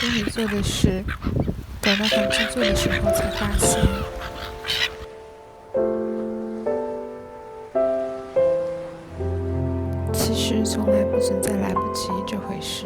心里做的事，等到很制作的时候才发现，其实从来不存在来不及这回事。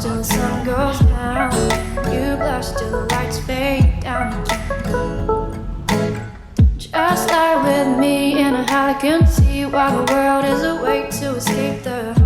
Till the sun goes down, you blush till the lights fade down. Just lie with me in a high, I can see while the world is awake to escape the